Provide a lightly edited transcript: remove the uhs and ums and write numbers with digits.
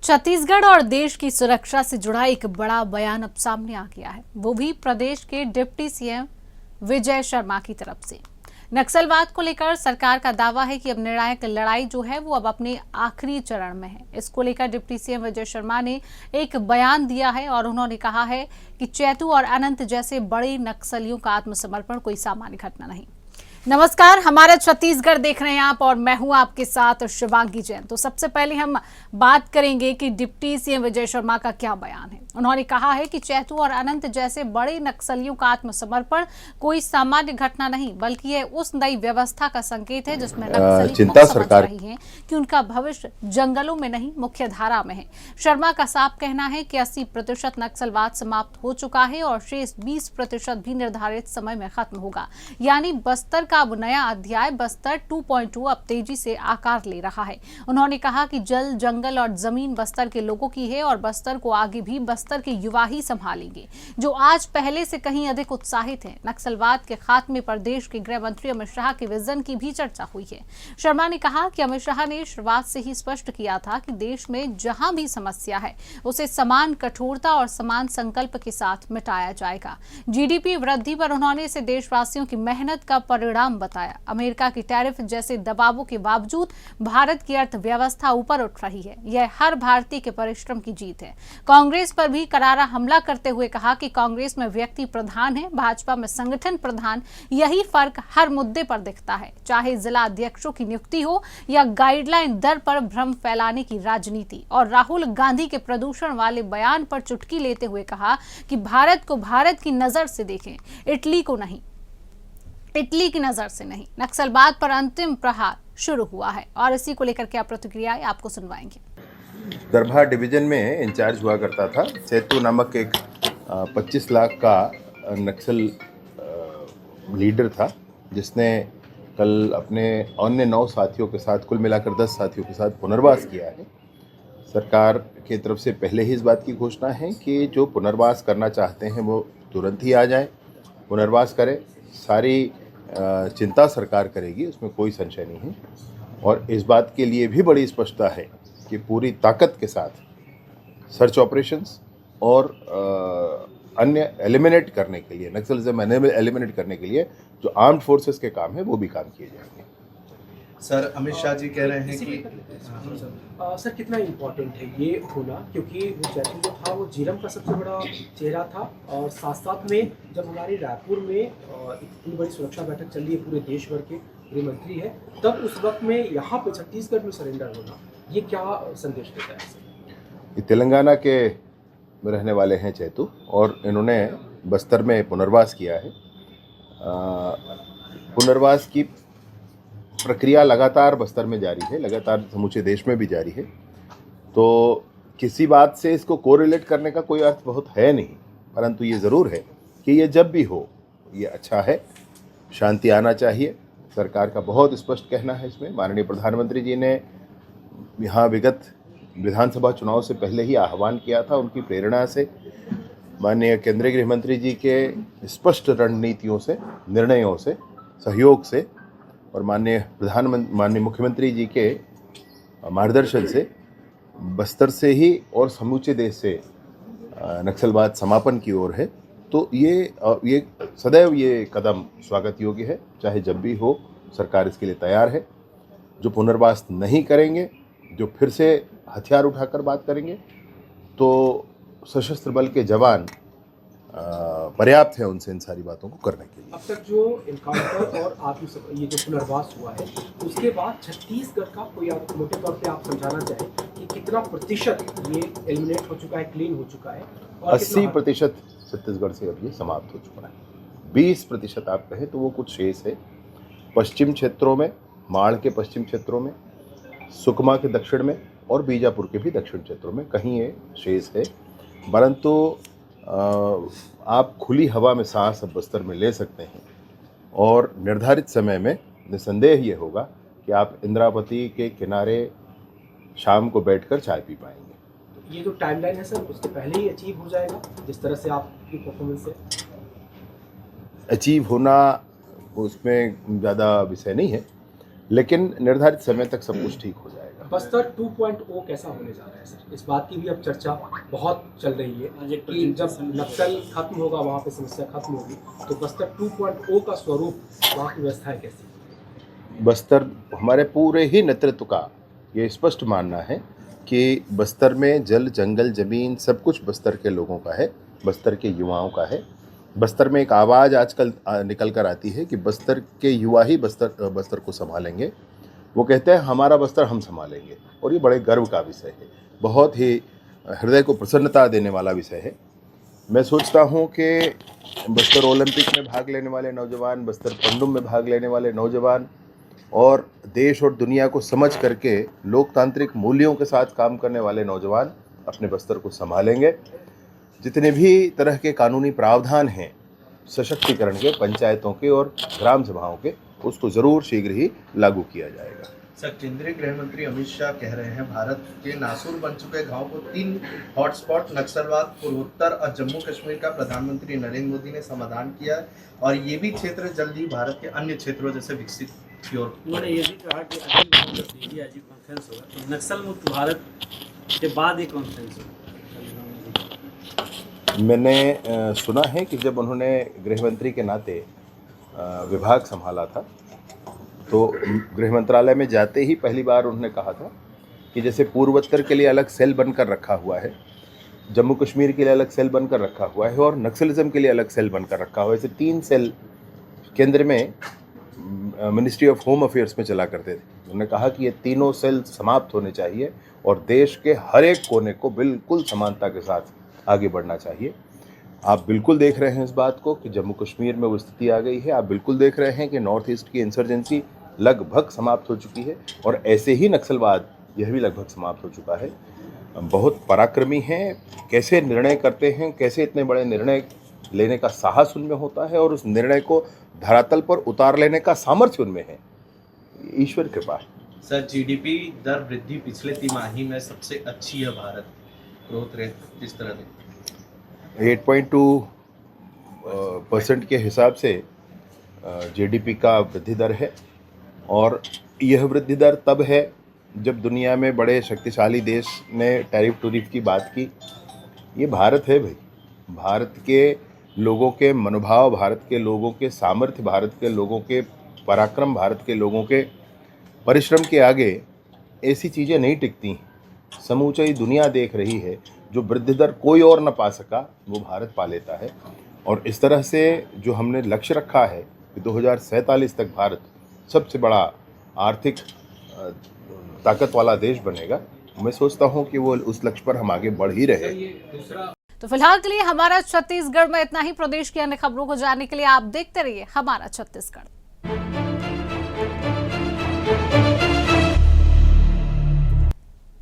छत्तीसगढ़ और देश की सुरक्षा से जुड़ा एक बड़ा बयान अब सामने आ गया है, वो भी प्रदेश के डिप्टी सीएम विजय शर्मा की तरफ से। नक्सलवाद को लेकर सरकार का दावा है कि अब निर्णायक लड़ाई जो है वो अब अपने आखिरी चरण में है। इसको लेकर डिप्टी सीएम विजय शर्मा ने एक बयान दिया है और उन्होंने कहा है कि चैतू और अनंत जैसे बड़े नक्सलियों का आत्मसमर्पण कोई सामान्य घटना नहीं। नमस्कार, हमारा छत्तीसगढ़ देख रहे हैं आप और मैं हूं आपके साथ शिवांगी जैन। तो सबसे पहले हम बात करेंगे कि डिप्टी सीएम विजय शर्मा का क्या बयान है। उन्होंने कहा है कि चैतू और अनंत जैसे बड़े नक्सलियों का आत्मसमर्पण कोई सामान्य घटना नहीं, बल्कि यह उस नई व्यवस्था का संकेत है जिसमें नक्सली चिंता समझ सरकार रही है कि उनका भविष्य जंगलों में नहीं मुख्य धारा में है। शर्मा का साफ कहना है कि 80% नक्सलवाद समाप्त हो चुका है और शेष 20% भी निर्धारित समय में खत्म होगा। यानी बस्तर का अब नया अध्याय बस्तर 2.2 अब तेजी से आकार ले रहा है। उन्होंने कहा कि जल, जंगल और जमीन बस्तर के लोगों की है और बस्तर को आगे भी बस्तर के युवा ही संभालेंगे, जो आज पहले से कहीं अधिक उत्साहित हैं। नक्सलवाद के खात्मे पर देश के गृह मंत्री अमित शाह के विजन की भी चर्चा हुई है। शर्मा ने कहा कि अमित शाह ने शुरुआत से ही स्पष्ट किया था कि देश में जहां भी समस्या है उसे समान कठोरता और समान संकल्प के साथ मिटाया जाएगा। जीडीपी वृद्धि पर उन्होंने इसे देशवासियों की मेहनत का परिणाम बताया। अमेरिका की टैरिफ जैसे दबावों के बावजूद भारत की अर्थव्यवस्था ऊपर उठ रही है। यह हर भारतीय के परिश्रम की जीत है। कांग्रेस पर भी करारा हमला करते हुए कहा कि कांग्रेस में व्यक्ति प्रधान है, भाजपा में संगठन प्रधान। यही फर्क हर मुद्दे पर दिखता है, चाहे जिला अध्यक्षों की नियुक्ति हो या गाइडलाइन दर पर भ्रम फैलाने की राजनीति। और राहुल गांधी के प्रदूषण वाले बयान पर चुटकी लेते हुए कहा कि भारत को भारत की नजर से देखें, इटली को नहीं, इटली की नजर से नहीं। नक्सलवाद पर अंतिम प्रहार शुरू हुआ है और इसी को लेकर क्या प्रतिक्रिया है आपको सुनवाएंगे। दरभा डिवीजन में इंचार्ज हुआ करता था चैतू नामक एक 25 लाख का नक्सल लीडर था, जिसने कल अपने अन्य 9 साथियों के साथ कुल मिलाकर 10 साथियों के साथ पुनर्वास किया है। सरकार की तरफ से पहले ही इस बात की घोषणा है कि जो पुनर्वास करना चाहते हैं वो तुरंत ही आ जाए, पुनर्वास करें। सारी चिंता सरकार करेगी, उसमें कोई संशय नहीं है। और इस बात के लिए भी बड़ी स्पष्टता है कि पूरी ताकत के साथ सर्च ऑपरेशंस और अन्य एलिमिनेट करने के लिए, नक्सलिज्म एलिमिनेट करने के लिए जो आर्म्ड फोर्सेस के काम है वो भी काम किए जाएंगे। सर, अमित शाह जी कह रहे हैं कि सर कितना इम्पोर्टेंट है ये होना, क्योंकि वो चैतू जो था वो जीरम का सबसे बड़ा चेहरा था और साथ साथ में जब हमारे रायपुर में इतनी बड़ी सुरक्षा बैठक चल रही है, पूरे देश भर के गृह मंत्री है, तब उस वक्त में यहाँ पे छत्तीसगढ़ में सरेंडर होना, ये क्या संदेश देता है सर? ये तेलंगाना के रहने वाले हैं चैतू, और इन्होंने बस्तर में पुनर्वास किया है। पुनर्वास की प्रक्रिया लगातार बस्तर में जारी है, लगातार समूचे देश में भी जारी है। तो किसी बात से इसको कोरिलेट करने का कोई अर्थ बहुत है नहीं, परंतु ये ज़रूर है कि ये जब भी हो ये अच्छा है, शांति आना चाहिए। सरकार का बहुत स्पष्ट कहना है इसमें। माननीय प्रधानमंत्री जी ने यहाँ विगत विधानसभा चुनाव से पहले ही आह्वान किया था, उनकी प्रेरणा से, माननीय केंद्रीय गृह मंत्री जी के स्पष्ट रणनीतियों से, निर्णयों से, सहयोग से और माननीय मुख्यमंत्री जी के मार्गदर्शन से बस्तर से ही और समूचे देश से नक्सलवाद समापन की ओर है। तो ये सदैव ये कदम स्वागत योग्य है, चाहे जब भी हो सरकार इसके लिए तैयार है। जो पुनर्वास नहीं करेंगे, जो फिर से हथियार उठाकर बात करेंगे, तो सशस्त्र बल के जवान पर्याप्त है उनसे इन सारी बातों को करने के लिए। अब तक जो इनकाउंटर और ये जो पुनर्वास हुआ है, उसके बाद छत्तीसगढ़ का कोई आप मोटे तौर पे आप समझाना चाहें कि कितना प्रतिशत ये एलिमिनेट हो चुका है, क्लीन हो चुका है? 80% छत्तीसगढ़ से अब ये समाप्त हो चुका है। 20% आप कहें तो वो कुछ शेष है पश्चिम क्षेत्रों में, माड़ के पश्चिम क्षेत्रों में, सुकमा के दक्षिण में और बीजापुर के भी दक्षिण क्षेत्रों में कहीं ये शेष है। परंतु आप खुली हवा में सांस अब बस्तर में ले सकते हैं और निर्धारित समय में निसंदेह ये होगा कि आप इंद्रावती के किनारे शाम को बैठकर चाय पी पाएंगे। ये जो टाइमलाइन है सर, उसके पहले ही अचीव हो जाएगा जिस तरह से आपकी परफॉर्मेंस है? अचीव होना उसमें ज़्यादा विषय नहीं है, लेकिन निर्धारित समय तक सब कुछ ठीक हो जाएगा। बस्तर 2.0 कैसा होने जा रहा है सर? इस बात की भी अब चर्चा बहुत चल रही है कि जब नक्सल खत्म होगा, वहाँ पे समस्या खत्म होगी, तो बस्तर 2.0 का स्वरूप, वहाँ की व्यवस्थाएं कैसी? बस्तर हमारे पूरे ही नेतृत्व का ये स्पष्ट मानना है कि बस्तर में जल, जंगल, ज़मीन सब कुछ बस्तर के लोगों का है, बस्तर के युवाओं का है। बस्तर में एक आवाज़ आजकल निकल कर आती है कि बस्तर के युवा ही बस्तर को संभालेंगे। वो कहते हैं हमारा बस्तर हम संभालेंगे, और ये बड़े गर्व का विषय है, बहुत ही हृदय को प्रसन्नता देने वाला विषय है। मैं सोचता हूँ कि बस्तर ओलंपिक में भाग लेने वाले नौजवान, बस्तर पंडुम में भाग लेने वाले नौजवान और देश और दुनिया को समझ करके लोकतांत्रिक मूल्यों के साथ काम करने वाले नौजवान अपने बस्तर को संभालेंगे। जितने भी तरह के कानूनी प्रावधान हैं सशक्तिकरण के, पंचायतों के और ग्राम सभाओं के, उसको ज़रूर शीघ्र ही लागू किया जाएगा। सर, केंद्रीय गृह मंत्री अमित शाह कह रहे हैं भारत के नासूर बन चुके गांव को 3 हॉटस्पॉट नक्सलवाद, पूर्वोत्तर और जम्मू कश्मीर का प्रधानमंत्री नरेंद्र मोदी ने समाधान किया है, और ये भी क्षेत्र जल्द ही भारत के अन्य क्षेत्रों जैसे विकसित की ओर। उन्होंने ये भी कहा कि अगली दिल्ली आज कॉन्फ्रेंस होगा तो नक्सल मुक्त भारत के बाद ये कॉन्फ्रेंस होगा। मैंने सुना है कि जब उन्होंने गृह मंत्री के नाते विभाग संभाला था तो गृह मंत्रालय में जाते ही पहली बार उन्होंने कहा था कि जैसे पूर्वोत्तर के लिए अलग सेल बनकर रखा हुआ है, जम्मू कश्मीर के लिए अलग सेल बनकर रखा हुआ है और नक्सलिज्म के लिए अलग सेल बनकर रखा हुआ है, ऐसे 3 सेल केंद्र में मिनिस्ट्री ऑफ होम अफेयर्स में चला करते थे। उन्होंने कहा कि ये तीनों सेल समाप्त होने चाहिए और देश के हर एक कोने को बिल्कुल समानता के साथ आगे बढ़ना चाहिए। आप बिल्कुल देख रहे हैं इस बात को कि जम्मू कश्मीर में वो स्थिति आ गई है। आप बिल्कुल देख रहे हैं कि नॉर्थ ईस्ट की इंसर्जेंसी लगभग समाप्त हो चुकी है और ऐसे ही नक्सलवाद यह भी लगभग समाप्त हो चुका है। बहुत पराक्रमी हैं, कैसे निर्णय करते हैं, कैसे इतने बड़े निर्णय लेने का साहस उनमें होता है और उस निर्णय को धरातल पर उतार लेने का सामर्थ्य उनमें है। ईश्वर कृपा। सर, जीडीपी दर वृद्धि पिछले तिमाही में सबसे अच्छी है भारत, ग्रोथ रेट किस तरह देखते हैं? 8.2% के हिसाब से जीडीपी का वृद्धि दर है, और यह वृद्धि दर तब है जब दुनिया में बड़े शक्तिशाली देश ने टैरिफ की बात की। ये भारत है भाई, भारत के लोगों के मनोभाव, भारत के लोगों के सामर्थ्य, भारत के लोगों के पराक्रम, भारत के लोगों के परिश्रम के आगे ऐसी चीज़ें नहीं टिकती। समूची दुनिया देख रही है, जो वृद्धि दर कोई और न पा सका वो भारत पा लेता है। और इस तरह से जो हमने लक्ष्य रखा है कि 2047 तक भारत सबसे बड़ा आर्थिक ताकत वाला देश बनेगा, मैं सोचता हूँ कि वो उस लक्ष्य पर हम आगे बढ़ ही रहे। तो फिलहाल के लिए हमारा छत्तीसगढ़ में इतना ही। प्रदेश की अन्य खबरों को जानने के लिए आप देखते रहिए हमारा छत्तीसगढ़।